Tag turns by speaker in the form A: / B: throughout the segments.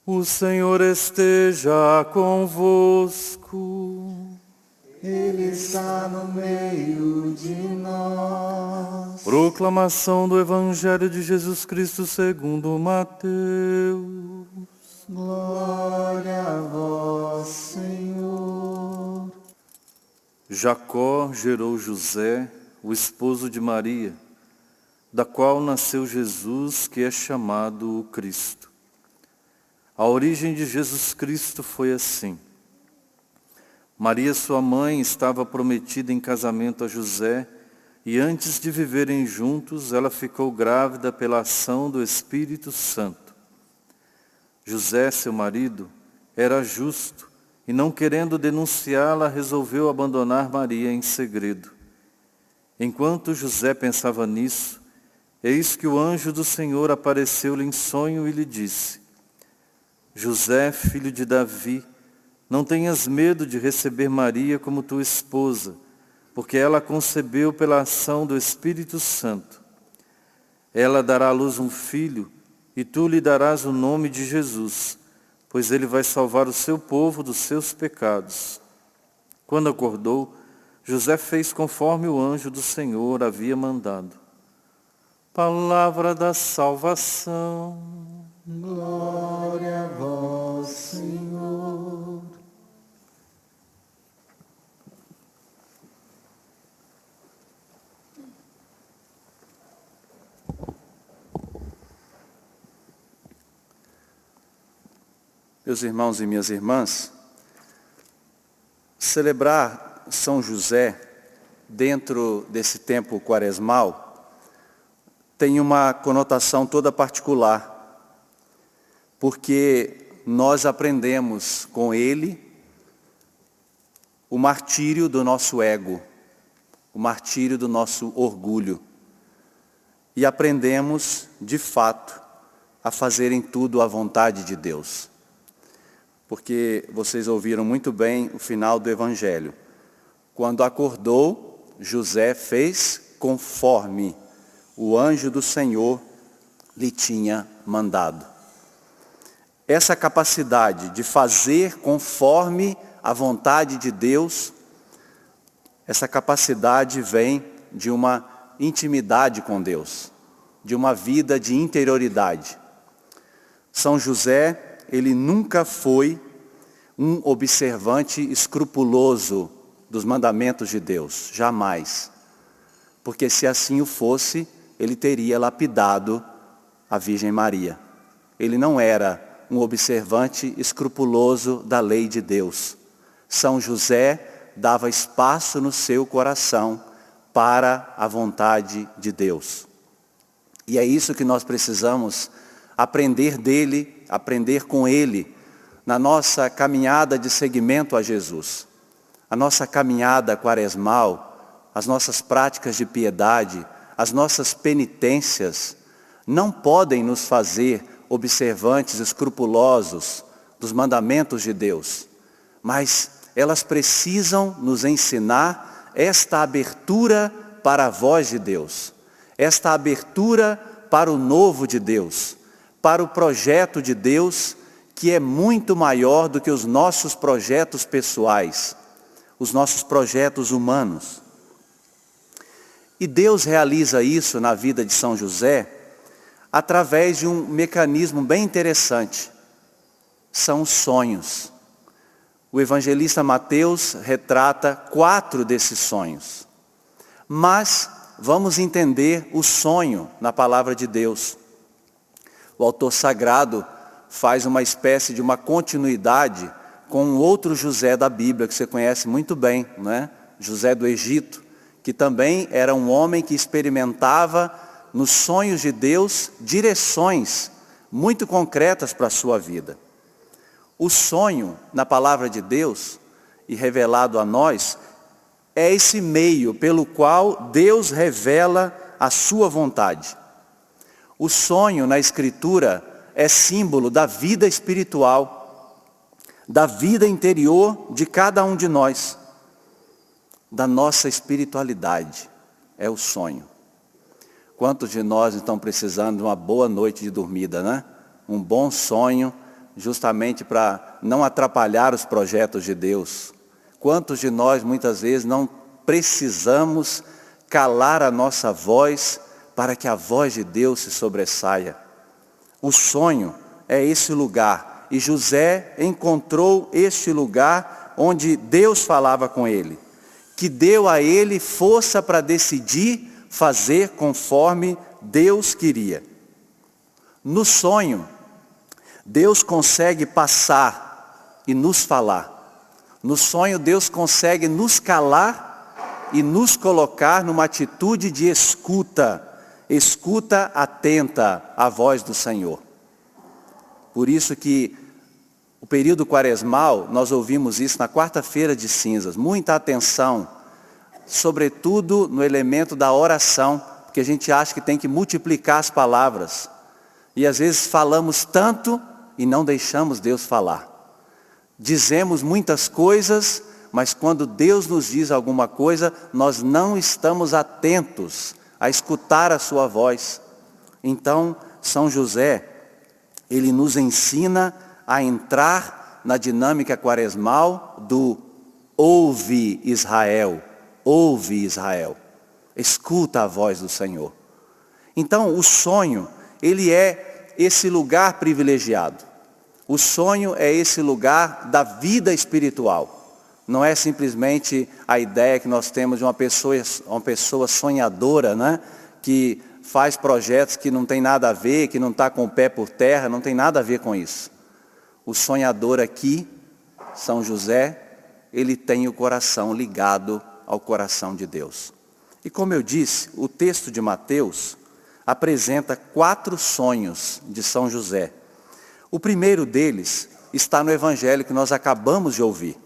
A: O Senhor esteja convosco.
B: Ele está no meio de nós.
A: Proclamação do Evangelho de Jesus Cristo segundo Mateus.
B: Glória a vós, Senhor.
A: Jacó gerou José, o esposo de Maria, da qual nasceu Jesus, que é chamado o Cristo. A origem de Jesus Cristo foi assim. Maria, sua mãe, estava prometida em casamento a José, e antes de viverem juntos, ela ficou grávida pela ação do Espírito Santo. José, seu marido, era justo, e não querendo denunciá-la, resolveu abandonar Maria em segredo. Enquanto José pensava nisso, eis que o anjo do Senhor apareceu-lhe em sonho e lhe disse: José, filho de Davi, não tenhas medo de receber Maria como tua esposa, porque ela concebeu pela ação do Espírito Santo. Ela dará à luz um filho, e tu lhe darás o nome de Jesus, pois ele vai salvar o seu povo dos seus pecados. Quando acordou, José fez conforme o anjo do Senhor havia mandado. Palavra da salvação.
B: Glória a vós, Senhor.
C: Meus irmãos e minhas irmãs, celebrar São José dentro desse tempo quaresmal tem uma conotação toda particular, porque nós aprendemos com ele o martírio do nosso ego, o martírio do nosso orgulho, e aprendemos, de fato, a fazerem tudo à vontade de Deus. Porque vocês ouviram muito bem o final do Evangelho. Quando acordou, José fez conforme o anjo do Senhor lhe tinha mandado. Essa capacidade de fazer conforme a vontade de Deus, essa capacidade vem de uma intimidade com Deus, de uma vida de interioridade. São José, ele nunca foi um observante escrupuloso dos mandamentos de Deus, jamais. Porque se assim o fosse, ele teria lapidado a Virgem Maria. Ele não era um observante escrupuloso da lei de Deus. São José dava espaço no seu coração para a vontade de Deus. E é isso que nós precisamos aprender dele, aprender com ele, na nossa caminhada de seguimento a Jesus. A nossa caminhada quaresmal, as nossas práticas de piedade, as nossas penitências, não podem nos fazer observantes escrupulosos dos mandamentos de Deus, mas elas precisam nos ensinar esta abertura para a voz de Deus, esta abertura para o novo de Deus, para o projeto de Deus, que é muito maior do que os nossos projetos pessoais, os nossos projetos humanos. E Deus realiza isso na vida de São José através de um mecanismo bem interessante. São os sonhos. O evangelista Mateus retrata 4 desses sonhos. Mas vamos entender o sonho na palavra de Deus. O autor sagrado faz uma espécie de uma continuidade com um outro José da Bíblia, que você conhece muito bem, não é? José do Egito, que também era um homem que experimentava nos sonhos de Deus direções muito concretas para a sua vida. O sonho, na palavra de Deus, e revelado a nós, é esse meio pelo qual Deus revela a sua vontade. O sonho na Escritura é símbolo da vida espiritual, da vida interior de cada um de nós, da nossa espiritualidade, é o sonho. Quantos de nós estão precisando de uma boa noite de dormida, né? Um bom sonho justamente para não atrapalhar os projetos de Deus. Quantos de nós muitas vezes não precisamos calar a nossa voz para que a voz de Deus se sobressaia? O sonho é esse lugar, e José encontrou este lugar onde Deus falava com ele, que deu a ele força para decidir fazer conforme Deus queria. No sonho, Deus consegue passar e nos falar. No sonho, Deus consegue nos calar e nos colocar numa atitude de escuta atenta à voz do Senhor. Por isso que o período quaresmal, nós ouvimos isso na quarta-feira de cinzas, muita atenção, sobretudo no elemento da oração, porque a gente acha que tem que multiplicar as palavras. E às vezes falamos tanto e não deixamos Deus falar. Dizemos muitas coisas, mas quando Deus nos diz alguma coisa, nós não estamos atentos a escutar a sua voz. Então, São José, ele nos ensina a entrar na dinâmica quaresmal do ouve Israel, escuta a voz do Senhor. Então, o sonho, ele é esse lugar privilegiado. O sonho é esse lugar da vida espiritual. Não é simplesmente a ideia que nós temos de uma pessoa sonhadora, né? Que faz projetos que não tem nada a ver, que não está com o pé por terra, não tem nada a ver com isso. O sonhador aqui, São José, ele tem o coração ligado ao coração de Deus. E como eu disse, o texto de Mateus apresenta 4 sonhos de São José. O primeiro deles está no evangelho que nós acabamos de ouvir.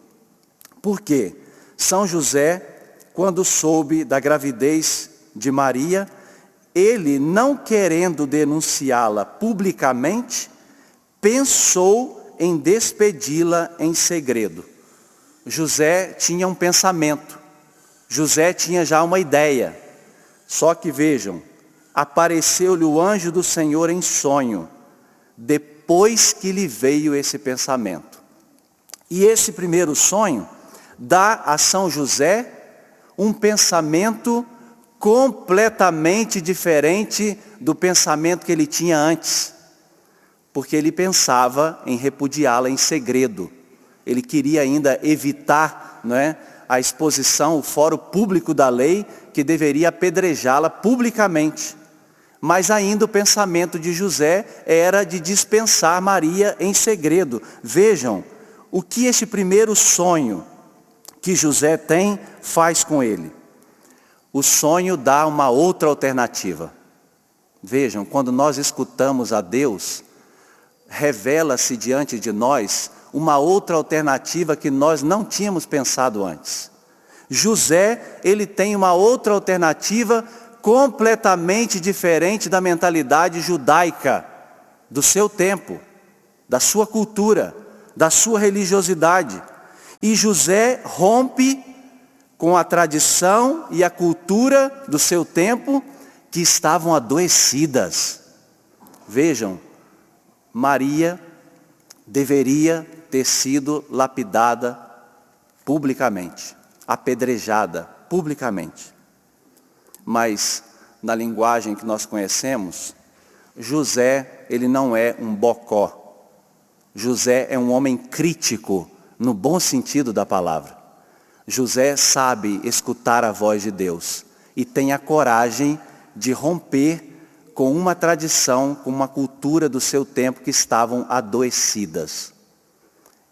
C: Por quê? São José, quando soube da gravidez de Maria, ele, não querendo denunciá-la publicamente, pensou em despedi-la em segredo. José tinha um pensamento, José tinha já uma ideia. Só que vejam, apareceu-lhe o anjo do Senhor em sonho, depois que lhe veio esse pensamento. E esse primeiro sonho dá a São José um pensamento completamente diferente do pensamento que ele tinha antes. Porque ele pensava em repudiá-la em segredo. Ele queria ainda evitar, não é, a exposição, o fórum público da lei, que deveria apedrejá-la publicamente. Mas ainda o pensamento de José era de dispensar Maria em segredo. Vejam, o que este primeiro sonho que José tem faz com ele. O sonho dá uma outra alternativa. Vejam, quando nós escutamos a Deus, revela-se diante de nós uma outra alternativa que nós não tínhamos pensado antes. José, ele tem uma outra alternativa completamente diferente da mentalidade judaica do seu tempo, da sua cultura, da sua religiosidade. E José rompe com a tradição e a cultura do seu tempo, que estavam adoecidas. Vejam, Maria deveria ter sido lapidada publicamente, apedrejada publicamente. Mas, na linguagem que nós conhecemos, José, ele não é um bocó. José é um homem crítico, no bom sentido da palavra. José sabe escutar a voz de Deus e tem a coragem de romper com uma tradição, com uma cultura do seu tempo que estavam adoecidas.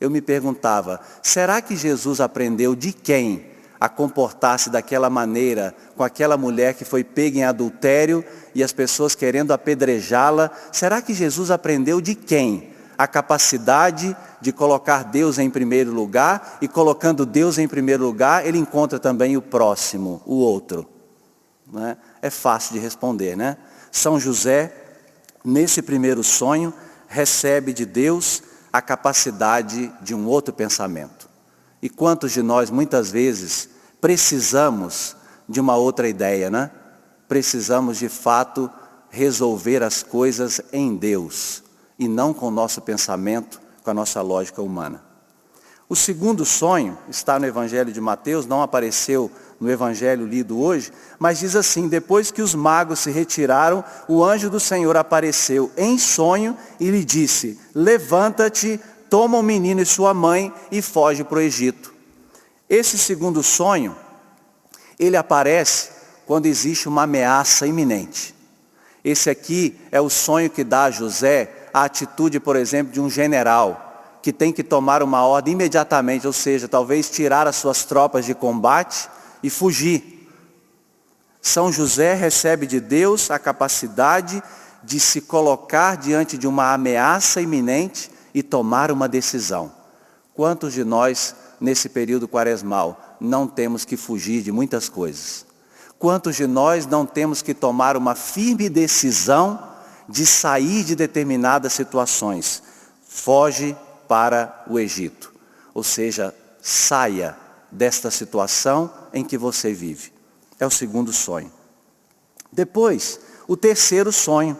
C: Eu me perguntava, será que Jesus aprendeu de quem a comportar-se daquela maneira com aquela mulher que foi pega em adultério e as pessoas querendo apedrejá-la? Será que Jesus aprendeu de quem a capacidade de colocar Deus em primeiro lugar, e colocando Deus em primeiro lugar, ele encontra também o próximo, o outro? Não é? É fácil de responder, né? São José, nesse primeiro sonho, recebe de Deus a capacidade de um outro pensamento. E quantos de nós, muitas vezes, precisamos de uma outra ideia, né? Precisamos, de fato, resolver as coisas em Deus, e não com o nosso pensamento, com a nossa lógica humana. O segundo sonho está no Evangelho de Mateus, não apareceu no Evangelho lido hoje, mas diz assim: depois que os magos se retiraram, o anjo do Senhor apareceu em sonho e lhe disse: levanta-te, toma o menino e sua mãe e foge para o Egito. Esse segundo sonho, ele aparece quando existe uma ameaça iminente. Esse aqui é o sonho que dá a José a atitude, por exemplo, de um general que tem que tomar uma ordem imediatamente, ou seja, talvez tirar as suas tropas de combate e fugir. São José recebe de Deus a capacidade de se colocar diante de uma ameaça iminente e tomar uma decisão. Quantos de nós, nesse período quaresmal, não temos que fugir de muitas coisas? Quantos de nós não temos que tomar uma firme decisão de sair de determinadas situações? Foge para o Egito. Ou seja, saia desta situação em que você vive. É o segundo sonho. Depois, o terceiro sonho.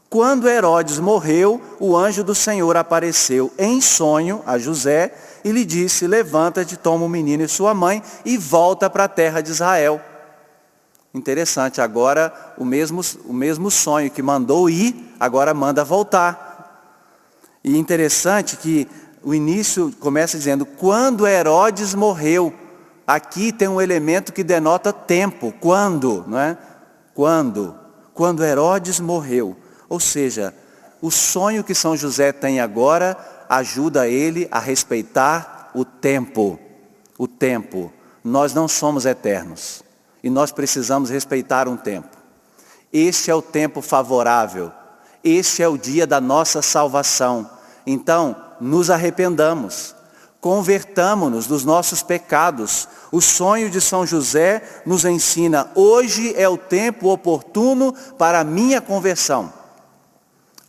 C: Quando Herodes morreu, o anjo do Senhor apareceu em sonho a José e lhe disse: levanta-te, toma o menino e sua mãe e volta para a terra de Israel. Interessante, agora o mesmo sonho que mandou ir, agora manda voltar. E interessante que o início começa dizendo: quando Herodes morreu. Aqui tem um elemento que denota tempo. Quando, não é? Quando Herodes morreu. Ou seja, o sonho que São José tem agora ajuda ele a respeitar o tempo. O tempo. Nós não somos eternos. E nós precisamos respeitar um tempo. Este é o tempo favorável. Este é o dia da nossa salvação. Então, nos arrependamos. Convertamo-nos dos nossos pecados. O sonho de São José nos ensina: hoje é o tempo oportuno para a minha conversão.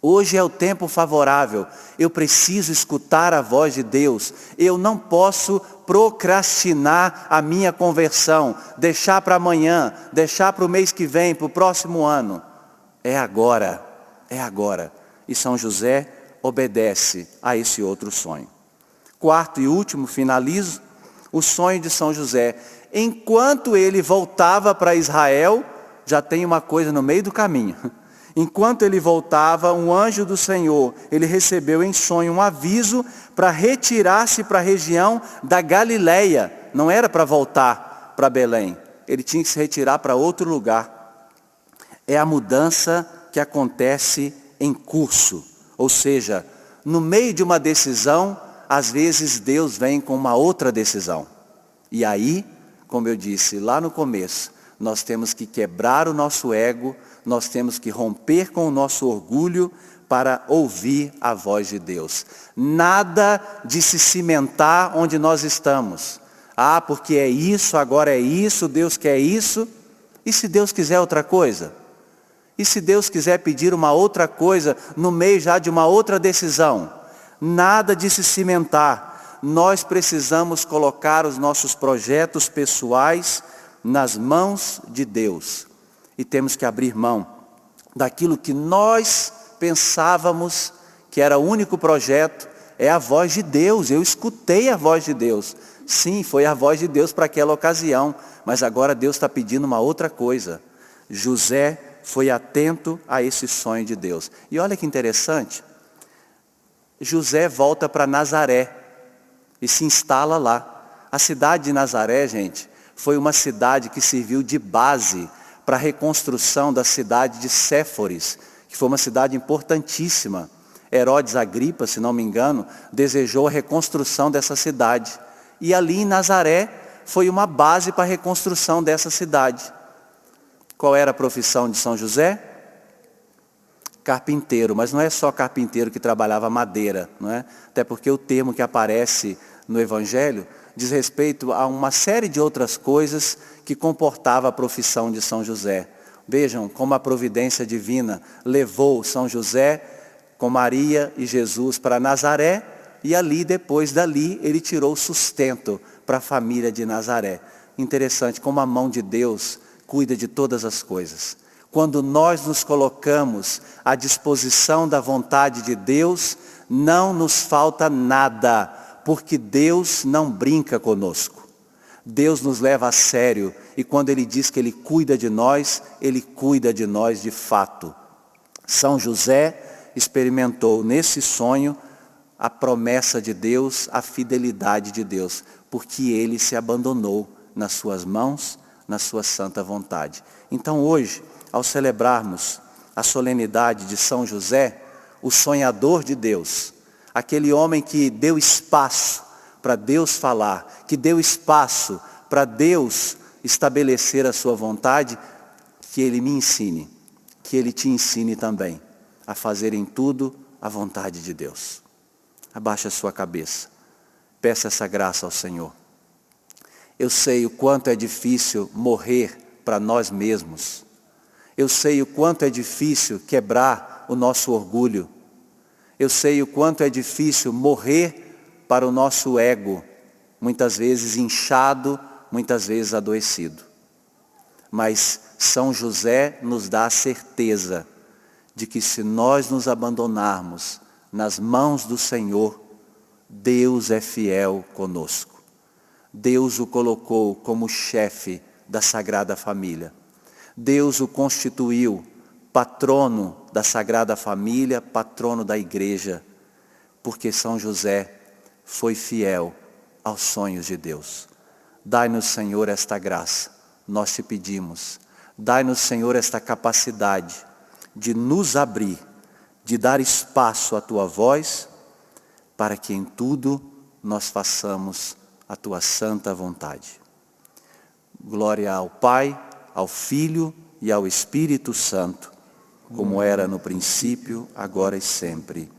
C: Hoje é o tempo favorável. Eu preciso escutar a voz de Deus. Eu não posso procrastinar a minha conversão, deixar para amanhã, deixar para o mês que vem, para o próximo ano. É agora, é agora. E São José obedece a esse outro sonho. Quarto e último, finalizo, o sonho de São José. Enquanto ele voltava para Israel, já tem uma coisa no meio do caminho. Enquanto ele voltava, um anjo do Senhor, ele recebeu em sonho um aviso para retirar-se para a região da Galileia. Não era para voltar para Belém, ele tinha que se retirar para outro lugar. É a mudança que acontece em curso, ou seja, no meio de uma decisão, às vezes Deus vem com uma outra decisão. E aí, como eu disse lá no começo, nós temos que quebrar o nosso ego, nós temos que romper com o nosso orgulho para ouvir a voz de Deus. Nada de se cimentar onde nós estamos. Ah, porque é isso, agora é isso, Deus quer isso. E se Deus quiser outra coisa? E se Deus quiser pedir uma outra coisa no meio já de uma outra decisão? Nada de se cimentar. Nós precisamos colocar os nossos projetos pessoais nas mãos de Deus. E temos que abrir mão daquilo que nós pensávamos que era o único projeto. É a voz de Deus. Eu escutei a voz de Deus. Sim, foi a voz de Deus para aquela ocasião. Mas agora Deus está pedindo uma outra coisa. José foi atento a esse sonho de Deus. E olha que interessante. José volta para Nazaré e se instala lá. A cidade de Nazaré, gente, foi uma cidade que serviu de base para a reconstrução da cidade de Séforis, que foi uma cidade importantíssima. Herodes Agripa, se não me engano, desejou a reconstrução dessa cidade. E ali em Nazaré foi uma base para a reconstrução dessa cidade. Qual era a profissão de São José? Carpinteiro, mas não é só carpinteiro que trabalhava madeira, não é? Até porque o termo que aparece no Evangelho diz respeito a uma série de outras coisas que comportava a profissão de São José. Vejam como a providência divina levou São José com Maria e Jesus para Nazaré, e ali, depois dali, ele tirou sustento para a família de Nazaré. Interessante como a mão de Deus cuida de todas as coisas. Quando nós nos colocamos à disposição da vontade de Deus, Não nos falta nada, porque Deus não brinca conosco. Deus nos leva a sério, e quando Ele diz que Ele cuida de nós de fato. São José experimentou nesse sonho a promessa de Deus, a fidelidade de Deus, porque ele se abandonou nas suas mãos, na sua santa vontade. Então hoje, ao celebrarmos a solenidade de São José, o sonhador de Deus, aquele homem que deu espaço para Deus falar, que deu espaço para Deus estabelecer a sua vontade, que ele me ensine, que ele te ensine também a fazer em tudo a vontade de Deus. Abaixe a sua cabeça, peça essa graça ao Senhor. Eu sei o quanto é difícil morrer para nós mesmos. Eu sei o quanto é difícil quebrar o nosso orgulho. Eu sei o quanto é difícil morrer para o nosso ego, muitas vezes inchado, muitas vezes adoecido. Mas São José nos dá a certeza de que se nós nos abandonarmos nas mãos do Senhor, Deus é fiel conosco. Deus o colocou como chefe da Sagrada Família. Deus o constituiu patrono da Sagrada Família, patrono da Igreja, porque São José foi fiel aos sonhos de Deus. Dai-nos, Senhor, esta graça, nós te pedimos. Dai-nos, Senhor, esta capacidade de nos abrir, de dar espaço à Tua voz, para que em tudo nós façamos a Tua santa vontade. Glória ao Pai, ao Filho e ao Espírito Santo, como era no princípio, agora e sempre.